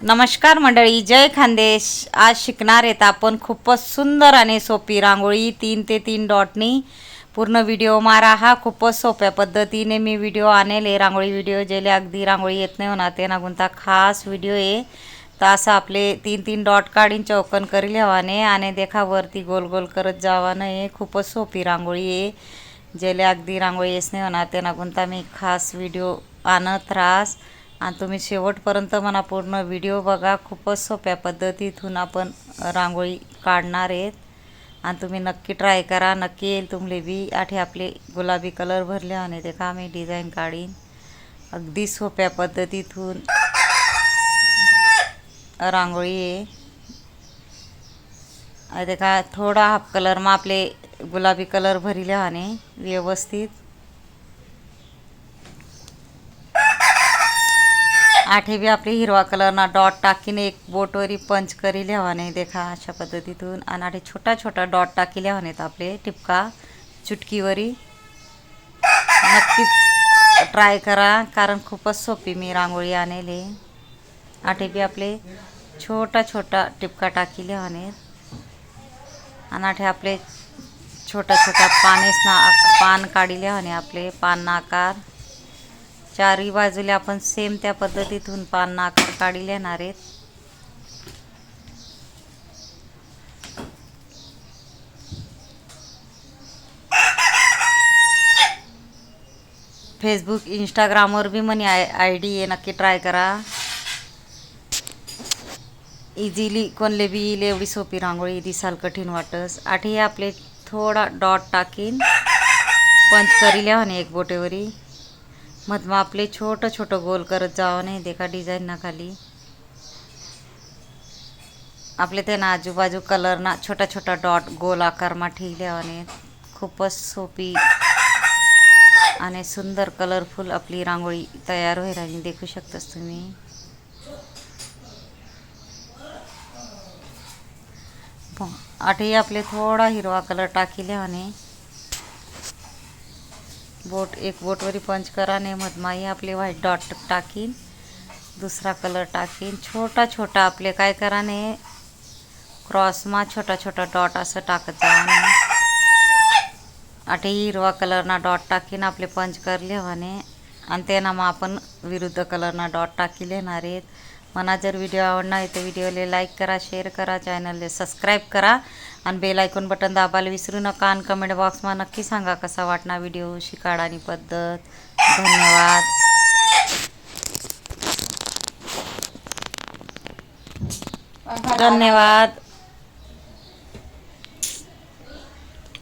नमस्कार मंडळी, जय खानदेश. आज शिकणार आहेत आपण खूपच सुंदर आणि सोपी रांगोळी. 3 ते 3 डॉटनी पूर्ण व्हिडिओ मारा. हा खूपच सोप्या पद्धतीने मी व्हिडिओ आणले रांगोळी व्हिडिओ जेले अगदी रांगोळी येत नाही होणार ते ना गुंता खास व्हिडिओ आहे. तर असं आपले 3-3 डॉट काढीन चौकन करी लेवाने आणि देखावरती गोल गोल करत जावानं. हे खूपच सोपी रांगोळी आहे जेले अगदी रांगोळी येत नाही होणार ते ना गुंता मी खास व्हिडिओ आणत राहस आणि तुम्ही शेवटपर्यंत मला पूर्ण व्हिडिओ बघा. खूपच सोप्या पद्धतीतून आपण रांगोळी काढणार आहेत आणि तुम्ही नक्की ट्राय करा, नक्की येईल तुमले बी. आठे आपले गुलाबी कलर भरले आणि ते का मी डिझाईन काढीन अगदी सोप्या पद्धतीतून रांगोळी आहे. ते का थोडा हाफ कलर मग आपले गुलाबी कलर भरिले आणि व्यवस्थित आठे बी आपली हिरवा कलर ना डॉट टाकीने एक बोटवरी पंच करी लेवाने देखा अशा पद्धतीतून. आणि आठे छोटा छोटा डॉट टाकी लेवानेत आपले टिपका चुटकीवरी. नक्कीच ट्राय करा कारण खूपच सोपी मी रांगोळी आणले. आठे बी आपले छोटा छोटा टिपका टाकी लेवाने आणि आठे आपले छोटा छोटा पान काढी लेवाने आपले पान आकार. चारही बाजूला आपण सेम त्या पद्धतीतून पान आकार काढी लेणार आहेत. फेसबुक इंस्टाग्रामवर बी मनी आय डी आहे, नक्की ट्राय करा. इझिली कोणले बी येईल एवढी सोपी रांगोळी दिसाल कठीण वाटस. आठी आपले थोडा डॉट टाकीन पंच करी लेवाने एक बोटेवरी. मग आपले छोटं छोटं गोल करत जावं नाही देखा डिझाईन ना खाली आपले ते ना आजूबाजू कलर ना छोटा छोटा डॉट गोल आकार मा ठेवल्याने खूपच सोपी आणि सुंदर कलरफुल आपली रांगोळी तयार होईल आणि देखू शकतास तुम्ही. आठही आपले थोडा हिरवा कलर टाकीले आणि एक बोटवरी पंच करा ने मधमाही आपले व्हाईट डॉट टाकीन दुसरा कलर टाकीन. छोटा छोटा आपले काय करा ने क्रॉसमा छोटा छोटा डॉट असं टाकत जावा. आठही हिरवा कलर ना डॉट टाकीन आपले पंच करले हवाने आणि ते ना मग आपण विरुद्ध कलर ना डॉट टाकी लेणार आहेत. मला जर व्हिडिओ आवडला आहे तर व्हिडिओला लाईक करा, शेअर करा, चॅनलला सबस्क्राईब करा आणि बेल आयकॉन बटन दाबायला विसरू नका. आणि कमेंट बॉक्समा नक्की सांगा कसा वाटणार व्हिडिओ शिकाडानी पद्धत. धन्यवाद. धन्यवाद.